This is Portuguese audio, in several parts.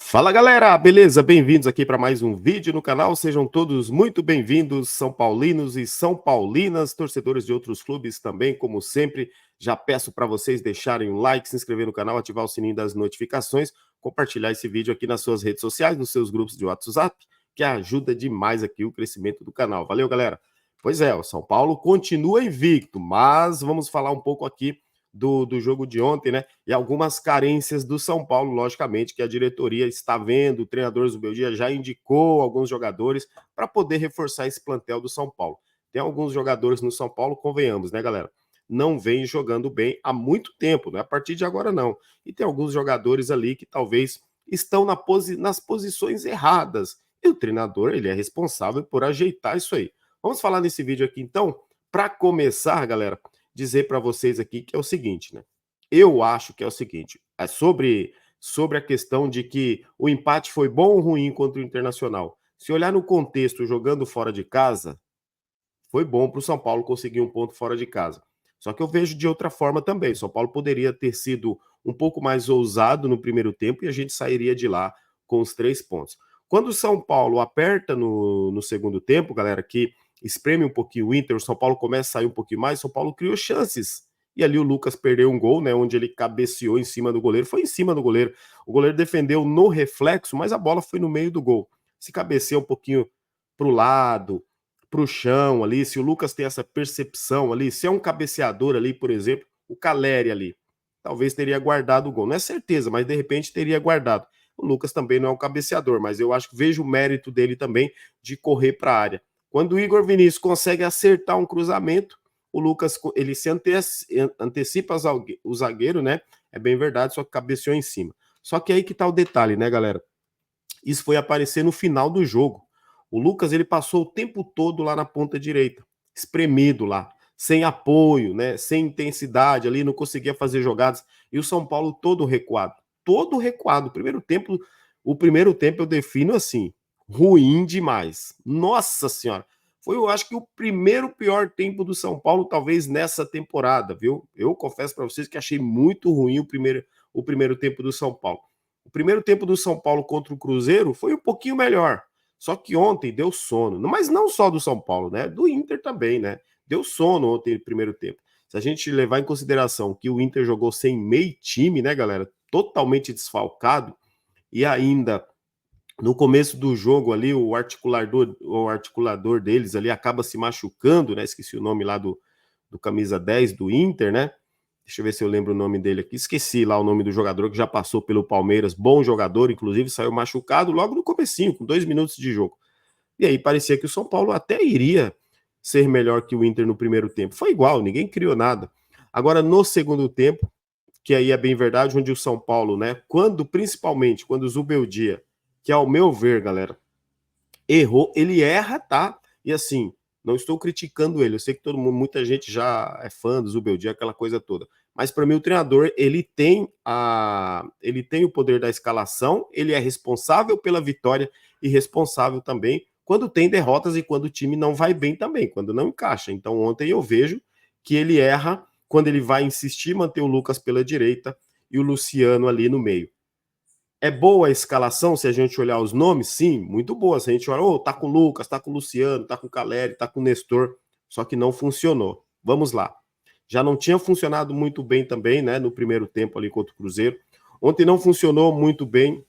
Fala galera, beleza? Bem-vindos aqui para mais um vídeo no canal. Sejam todos muito bem-vindos, São Paulinos e São Paulinas, torcedores de outros clubes também, como sempre. Já peço para vocês deixarem um like, se inscrever no canal, ativar o sininho das notificações, compartilhar esse vídeo aqui nas suas redes sociais, nos seus grupos de WhatsApp, que ajuda demais aqui o crescimento do canal. Valeu, galera? Pois é, o São Paulo continua invicto, mas vamos falar um pouco aqui do jogo de ontem, né? E algumas carências do São Paulo, logicamente, que a diretoria está vendo, o treinador Zubeldia já indicou alguns jogadores para poder reforçar esse plantel do São Paulo. Tem alguns jogadores no São Paulo, convenhamos, né, galera? Não vem jogando bem há muito tempo, não é a partir de agora, não. E tem alguns jogadores ali que talvez estão nas posições erradas. E o treinador, ele é responsável por ajeitar isso aí. Vamos falar nesse vídeo aqui, então? Para começar, galera, dizer para vocês aqui que é o seguinte, né? Eu acho que é o seguinte, é sobre a questão de que o empate foi bom ou ruim contra o Internacional. Se olhar no contexto jogando fora de casa, foi bom para o São Paulo conseguir um ponto fora de casa. Só que eu vejo de outra forma também. O São Paulo poderia ter sido um pouco mais ousado no primeiro tempo e a gente sairia de lá com os 3 pontos. Quando o São Paulo aperta no segundo tempo, galera, que espreme um pouquinho o Inter, o São Paulo começa a sair um pouquinho mais, o São Paulo criou chances. E ali o Lucas perdeu um gol, né? Onde ele cabeceou em cima do goleiro. Foi em cima do goleiro. O goleiro defendeu no reflexo, mas a bola foi no meio do gol. Se cabeceia um pouquinho para o lado, para o chão ali, se o Lucas tem essa percepção ali, se é um cabeceador ali, por exemplo, o Caleri ali, talvez teria guardado o gol. Não é certeza, mas de repente teria guardado. O Lucas também não é um cabeceador, mas eu acho que vejo o mérito dele também de correr para a área. Quando o Igor Vinícius consegue acertar um cruzamento, o Lucas ele se antecipa o zagueiro, né? É bem verdade, só que cabeceou em cima. Só que aí que tá o detalhe, né, galera? Isso foi aparecer no final do jogo. O Lucas ele passou o tempo todo lá na ponta direita, espremido lá, sem apoio, né, sem intensidade ali, não conseguia fazer jogadas. E o São Paulo todo recuado, todo recuado. O primeiro tempo eu defino assim, ruim demais. Nossa senhora, foi eu acho que o primeiro pior tempo do São Paulo talvez nessa temporada, viu? Eu confesso para vocês que achei muito ruim o primeiro tempo do São Paulo. O primeiro tempo do São Paulo contra o Cruzeiro foi um pouquinho melhor. Só que ontem deu sono. Mas não só do São Paulo, né? Do Inter também, né? Deu sono ontem no primeiro tempo. Se a gente levar em consideração que o Inter jogou sem meio time, né, galera? Totalmente desfalcado. E ainda no começo do jogo ali, o articulador deles ali acaba se machucando, né? Esqueci o nome lá do camisa 10 do Inter, né? Deixa eu ver se eu lembro o nome dele aqui. Esqueci lá o nome do jogador que já passou pelo Palmeiras. Bom jogador, inclusive saiu machucado logo no comecinho, com 2 minutos de jogo. E aí parecia que o São Paulo até iria ser melhor que o Inter no primeiro tempo. Foi igual, ninguém criou nada. Agora, no segundo tempo, que aí é bem verdade, onde o São Paulo, né, principalmente quando o Zubeldia, que ao meu ver, galera, errou, ele erra, tá? E assim, não estou criticando ele, eu sei que muita gente já é fã do Zubeldia, aquela coisa toda. Mas para mim o treinador, ele tem o poder da escalação, ele é responsável pela vitória e responsável também quando tem derrotas e quando o time não vai bem também, quando não encaixa. Então ontem eu vejo que ele erra quando ele vai insistir manter o Lucas pela direita e o Luciano ali no meio. É boa a escalação, se a gente olhar os nomes? Sim, muito boa. Se a gente olhar, tá com o Lucas, tá com o Luciano, tá com o Caleri, tá com o Nestor, só que não funcionou. Vamos lá. Já não tinha funcionado muito bem também, né, no primeiro tempo ali contra o Cruzeiro. Ontem não funcionou muito bem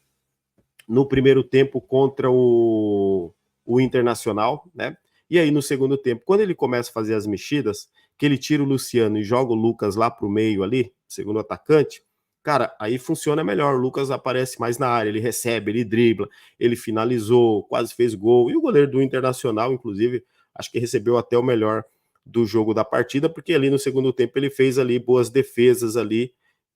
no primeiro tempo contra o Internacional, né? E aí no segundo tempo, quando ele começa a fazer as mexidas, que ele tira o Luciano e joga o Lucas lá pro meio ali, segundo atacante, cara, aí funciona melhor. O Lucas aparece mais na área, ele recebe, ele dribla, ele finalizou, quase fez gol. E o goleiro do Internacional, inclusive, acho que recebeu até o melhor do jogo da partida, porque ali no segundo tempo ele fez ali boas defesas ali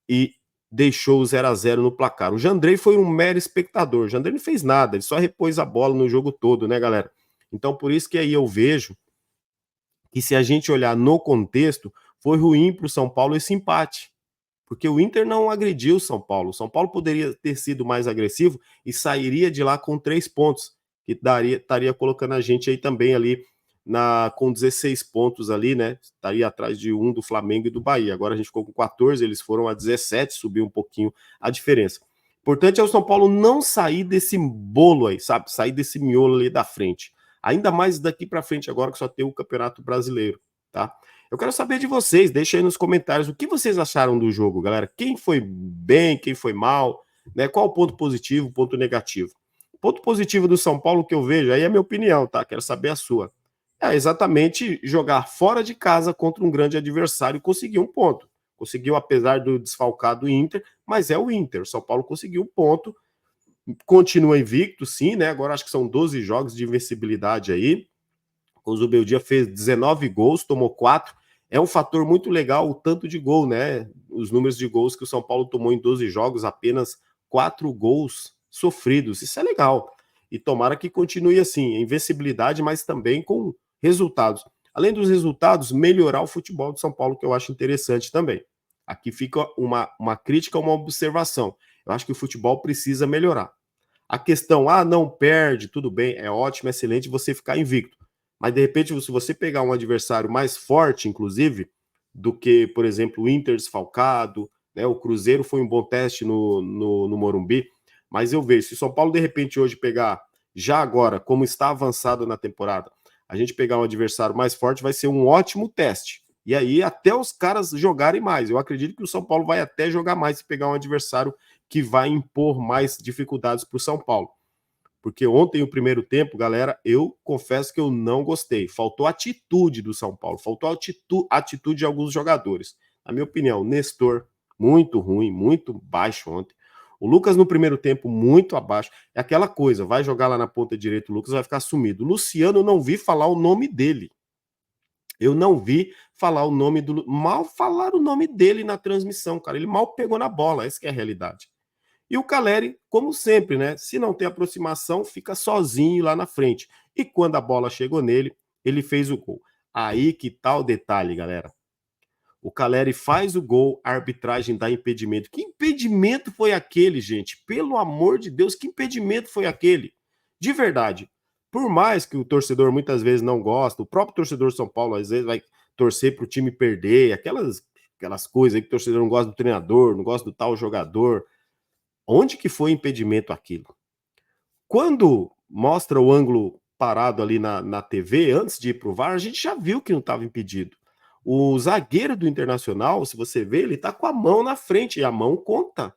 e deixou o 0-0 no placar. O Jandrei foi um mero espectador. O Jandrei não fez nada, ele só repôs a bola no jogo todo, né, galera? Então, por isso que aí eu vejo que se a gente olhar no contexto, foi ruim para o São Paulo esse empate. Porque o Inter não agrediu o São Paulo. O São Paulo poderia ter sido mais agressivo e sairia de lá com 3 pontos, que estaria colocando a gente aí também ali com 16 pontos ali, né? Estaria atrás de um do Flamengo e do Bahia. Agora a gente ficou com 14, eles foram a 17, subiu um pouquinho a diferença. Importante é o São Paulo não sair desse bolo aí, sabe? Sair desse miolo ali da frente. Ainda mais daqui para frente agora que só tem o Campeonato Brasileiro, tá? Eu quero saber de vocês, deixa aí nos comentários o que vocês acharam do jogo, galera. Quem foi bem, quem foi mal, né? Qual o ponto positivo, ponto negativo? O ponto positivo do São Paulo que eu vejo, aí é a minha opinião, tá? Quero saber a sua. É exatamente jogar fora de casa contra um grande adversário e conseguir um ponto. Conseguiu, apesar do desfalcado Inter, mas é o Inter. O São Paulo conseguiu um ponto, continua invicto, sim, né? Agora acho que são 12 jogos de invencibilidade aí. O Zubeldia fez 19 gols, tomou 4. É um fator muito legal o tanto de gol, né? Os números de gols que o São Paulo tomou em 12 jogos, apenas 4 gols sofridos. Isso é legal. E tomara que continue assim, invencibilidade, mas também com resultados. Além dos resultados, melhorar o futebol de São Paulo, que eu acho interessante também. Aqui fica uma crítica, uma observação. Eu acho que o futebol precisa melhorar. A questão, não perde, tudo bem, é ótimo, é excelente você ficar invicto. Mas, de repente, se você pegar um adversário mais forte, inclusive, do que, por exemplo, o Inter desfalcado, né? O Cruzeiro foi um bom teste no Morumbi, mas eu vejo, se o São Paulo, de repente, hoje pegar, já agora, como está avançado na temporada, a gente pegar um adversário mais forte, vai ser um ótimo teste. E aí, até os caras jogarem mais. Eu acredito que o São Paulo vai até jogar mais se pegar um adversário que vai impor mais dificuldades para o São Paulo. Porque ontem, o primeiro tempo, galera, eu confesso que eu não gostei. Faltou atitude do São Paulo, faltou atitude de alguns jogadores. Na minha opinião, Nestor, muito ruim, muito baixo ontem. O Lucas no primeiro tempo, muito abaixo. É aquela coisa, vai jogar lá na ponta direita, o Lucas vai ficar sumido. O Luciano, eu não vi falar o nome dele. Eu não vi falar o nome do... Mal falaram o nome dele na transmissão, cara. Ele mal pegou na bola, essa que é a realidade. E o Caleri, como sempre, né? Se não tem aproximação, fica sozinho lá na frente. E quando a bola chegou nele, ele fez o gol. Aí que tá o detalhe, galera. O Caleri faz o gol, a arbitragem dá impedimento. Que impedimento foi aquele, gente? Pelo amor de Deus, que impedimento foi aquele? De verdade. Por mais que o torcedor muitas vezes não gosta, o próprio torcedor de São Paulo às vezes vai torcer para o time perder, aquelas coisas aí que o torcedor não gosta do treinador, não gosta do tal jogador. Onde que foi impedimento aquilo? Quando mostra o ângulo parado ali na TV, antes de ir para o VAR, a gente já viu que não estava impedido. O zagueiro do Internacional, se você vê, ele tá com a mão na frente, e a mão conta.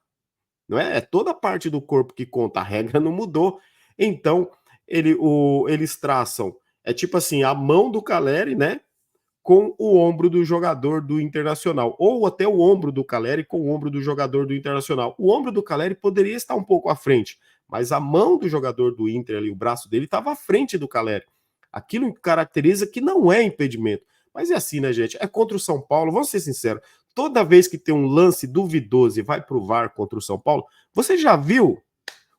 Não é? É toda a parte do corpo que conta, a regra não mudou. Então, eles traçam, é tipo assim, a mão do Caleri, né? Com o ombro do jogador do Internacional, ou até o ombro do Caleri com o ombro do jogador do Internacional. O ombro do Caleri poderia estar um pouco à frente, mas a mão do jogador do Inter ali, o braço dele, estava à frente do Caleri. Aquilo caracteriza que não é impedimento. Mas é assim, né, gente? É contra o São Paulo, vamos ser sinceros. Toda vez que tem um lance duvidoso e vai pro VAR contra o São Paulo, você já viu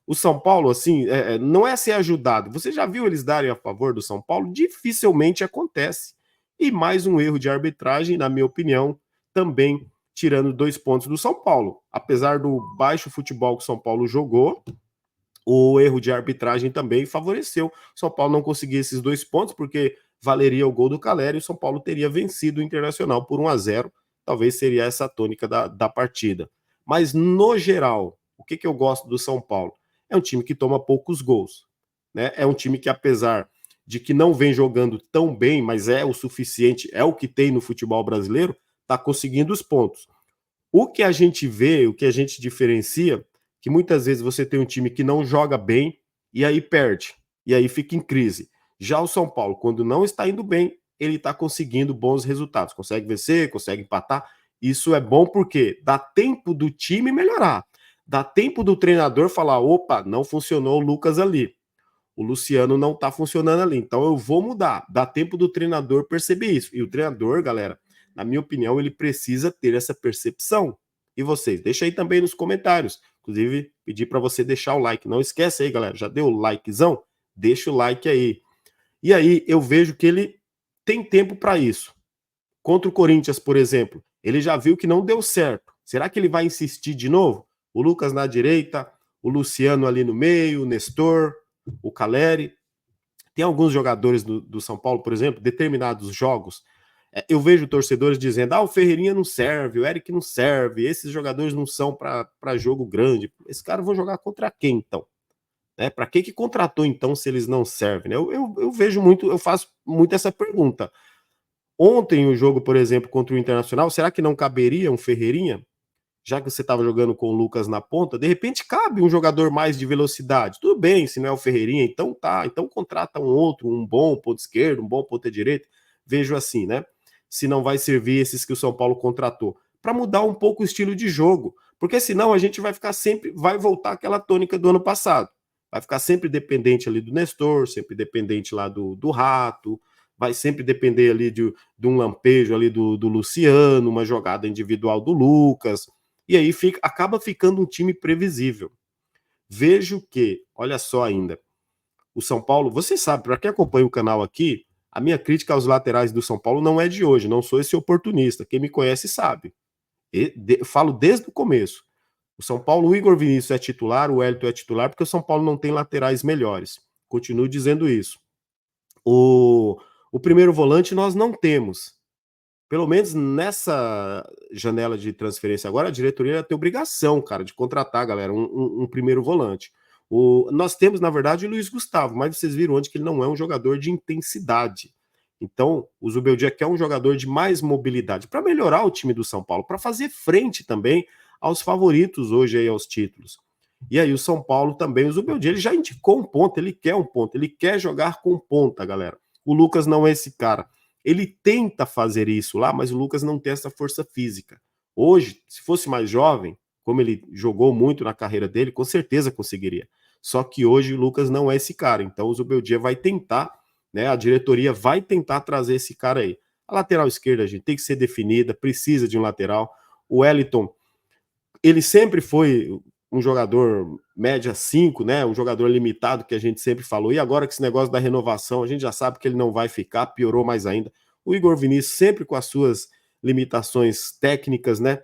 o São Paulo, assim, não é ser ajudado. Você já viu eles darem a favor do São Paulo? Dificilmente acontece. E mais um erro de arbitragem, na minha opinião, também tirando 2 pontos do São Paulo. Apesar do baixo futebol que o São Paulo jogou, o erro de arbitragem também favoreceu. O São Paulo não conseguia esses 2 pontos, porque valeria o gol do Caleri e o São Paulo teria vencido o Internacional por 1-0. Talvez seria essa a tônica da partida. Mas, no geral, o que eu gosto do São Paulo? É um time que toma poucos gols. Né? É um time que, apesar de que não vem jogando tão bem, mas é o suficiente, é o que tem no futebol brasileiro, está conseguindo os pontos. O que a gente vê, o que a gente diferencia, que muitas vezes você tem um time que não joga bem e aí perde, e aí fica em crise. Já o São Paulo, quando não está indo bem, ele está conseguindo bons resultados, consegue vencer, consegue empatar. Isso é bom porque dá tempo do time melhorar, dá tempo do treinador falar: opa, não funcionou o Lucas ali, o Luciano não tá funcionando ali, então eu vou mudar. Dá tempo do treinador perceber isso. E o treinador, galera, na minha opinião, ele precisa ter essa percepção. E vocês? Deixa aí também nos comentários. Inclusive, pedir para você deixar o like. Não esquece aí, galera. Já deu o likezão? Deixa o like aí. E aí, eu vejo que ele tem tempo para isso. Contra o Corinthians, por exemplo, ele já viu que não deu certo. Será que ele vai insistir de novo? O Lucas na direita, o Luciano ali no meio, o Nestor, o Caleri. Tem alguns jogadores do São Paulo, por exemplo, determinados jogos, Eu vejo torcedores dizendo: o Ferreirinha não serve, o Eric não serve, esses jogadores não são para jogo grande. Esses caras vão jogar contra quem, então? Né? Para que contratou, então, se eles não servem? Né? Eu vejo muito, eu faço muito essa pergunta. Ontem, o jogo, por exemplo, contra o Internacional, será que não caberia um Ferreirinha? Já que você estava jogando com o Lucas na ponta, de repente cabe um jogador mais de velocidade. Tudo bem, se não é o Ferreirinha, então tá. Então contrata um outro, um bom ponto esquerdo, um bom ponta direita. Vejo assim, né? Se não vai servir esses que o São Paulo contratou. Para mudar um pouco o estilo de jogo. Porque senão a gente vai ficar sempre, vai voltar aquela tônica do ano passado. Vai ficar sempre dependente ali do Nestor, sempre dependente lá do Rato, vai sempre depender ali de um lampejo ali do Luciano, uma jogada individual do Lucas, e aí acaba ficando um time previsível. Vejo que, olha só ainda, o São Paulo, você sabe, para quem acompanha o canal aqui, a minha crítica aos laterais do São Paulo não é de hoje, não sou esse oportunista, quem me conhece sabe. Falo desde o começo. O São Paulo, o Igor Vinícius é titular, o Wellington é titular, porque o São Paulo não tem laterais melhores. Continuo dizendo isso. O primeiro volante nós não temos. Pelo menos nessa janela de transferência agora, a diretoria tem obrigação, cara, de contratar, galera, um primeiro volante. Nós temos, na verdade, o Luiz Gustavo, mas vocês viram onde que ele não é um jogador de intensidade. Então, o Zubeldia quer um jogador de mais mobilidade para melhorar o time do São Paulo, para fazer frente também aos favoritos hoje aí aos títulos. E aí o São Paulo também, o Zubeldia, ele já indicou um ponto, ele quer um ponto, ele quer jogar com ponta, galera. O Lucas não é esse cara. Ele tenta fazer isso lá, mas o Lucas não tem essa força física. Hoje, se fosse mais jovem, como ele jogou muito na carreira dele, com certeza conseguiria. Só que hoje o Lucas não é esse cara. Então o Zubeldia vai tentar, né? A diretoria vai tentar trazer esse cara aí. A lateral esquerda, gente, tem que ser definida, precisa de um lateral. O Wellington, ele sempre foi um jogador média 5, né? Um jogador limitado que a gente sempre falou. E agora que esse negócio da renovação, a gente já sabe que ele não vai ficar, piorou mais ainda. O Igor Vinícius sempre com as suas limitações técnicas, né?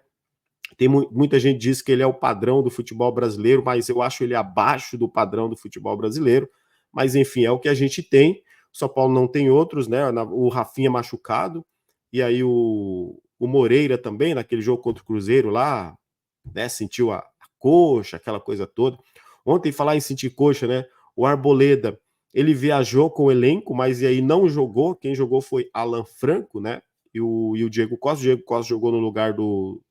Tem muita gente diz que ele é o padrão do futebol brasileiro, mas eu acho ele abaixo do padrão do futebol brasileiro. Mas enfim, é o que a gente tem. O São Paulo não tem outros, né? O Rafinha machucado, e aí o Moreira também, naquele jogo contra o Cruzeiro lá, né? Sentiu a coxa, aquela coisa toda. Ontem, falar em sentir coxa, né? O Arboleda, ele viajou com o elenco, mas e aí não jogou. Quem jogou foi Alan Franco, né? E o Diego Costa. O Diego Costa jogou no lugar do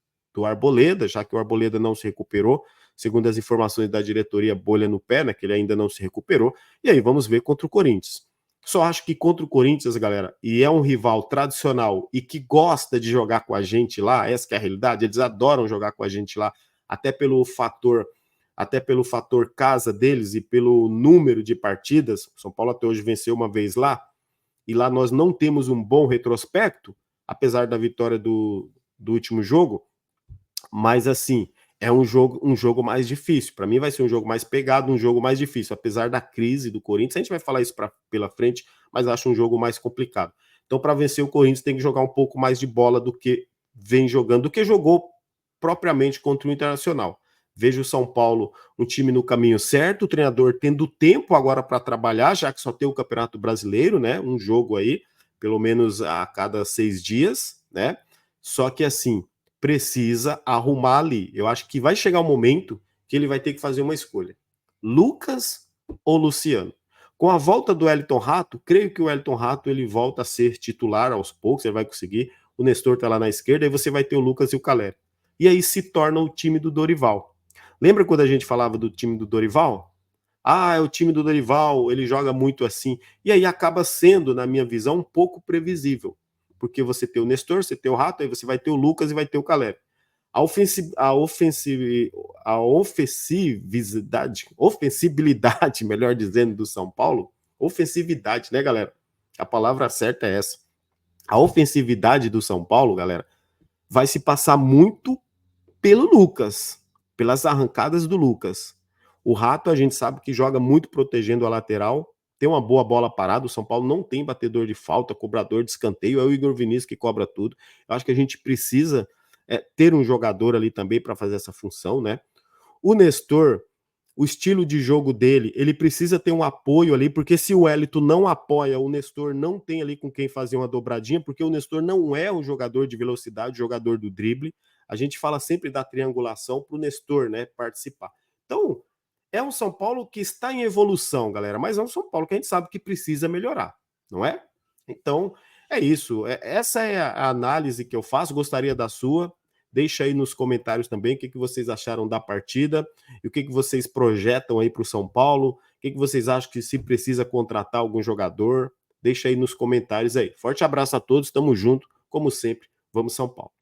Arboleda, já que o Arboleda não se recuperou. Segundo as informações da diretoria, bolha no pé, né? Que ele ainda não se recuperou. E aí vamos ver contra o Corinthians. Só acho que contra o Corinthians, galera, e é um rival tradicional e que gosta de jogar com a gente lá, essa que é a realidade, eles adoram jogar com a gente lá, até pelo fator casa deles e pelo número de partidas. O São Paulo até hoje venceu uma vez lá, e lá nós não temos um bom retrospecto, apesar da vitória do último jogo, mas assim, é um jogo mais difícil. Para mim vai ser um jogo mais pegado, um jogo mais difícil, apesar da crise do Corinthians. A gente vai falar isso pela frente, mas acho um jogo mais complicado. Então, para vencer o Corinthians, tem que jogar um pouco mais de bola do que vem jogando, do que jogou propriamente contra o Internacional. Vejo o São Paulo um time no caminho certo, o treinador tendo tempo agora para trabalhar, já que só tem o Campeonato Brasileiro, né? Um jogo aí, pelo menos a cada 6 dias, né? Só que assim, precisa arrumar ali. Eu acho que vai chegar um momento que ele vai ter que fazer uma escolha. Lucas ou Luciano? Com a volta do Wellington Rato, creio que o Wellington Rato ele volta a ser titular aos poucos, ele vai conseguir. O Nestor está lá na esquerda, aí você vai ter o Lucas e o Calera. E aí se torna o time do Dorival. Lembra quando a gente falava do time do Dorival? É o time do Dorival, ele joga muito assim. E aí acaba sendo, na minha visão, um pouco previsível. Porque você tem o Nestor, você tem o Rato, aí você vai ter o Lucas e vai ter o Calera. A ofensibilidade, melhor dizendo, do São Paulo, ofensividade, né, galera? A palavra certa é essa. A ofensividade do São Paulo, galera, vai se passar muito pelo Lucas, pelas arrancadas do Lucas. O Rato, a gente sabe que joga muito protegendo a lateral, tem uma boa bola parada. O São Paulo não tem batedor de falta, cobrador de escanteio, é o Igor Vinícius que cobra tudo. Eu acho que a gente precisa ter um jogador ali também para fazer essa função, né? O Nestor, o estilo de jogo dele, ele precisa ter um apoio ali, porque se o Wellington não apoia, o Nestor não tem ali com quem fazer uma dobradinha, porque o Nestor não é um jogador de velocidade, jogador do drible. A gente fala sempre da triangulação para o Nestor, né, participar. Então, é um São Paulo que está em evolução, galera, mas é um São Paulo que a gente sabe que precisa melhorar, não é? Então, é isso. Essa é a análise que eu faço. Gostaria da sua. Deixa aí nos comentários também o que vocês acharam da partida e o que vocês projetam aí para o São Paulo. O que vocês acham que se precisa contratar algum jogador. Deixa aí nos comentários aí. Forte abraço a todos, tamo junto, como sempre. Vamos São Paulo.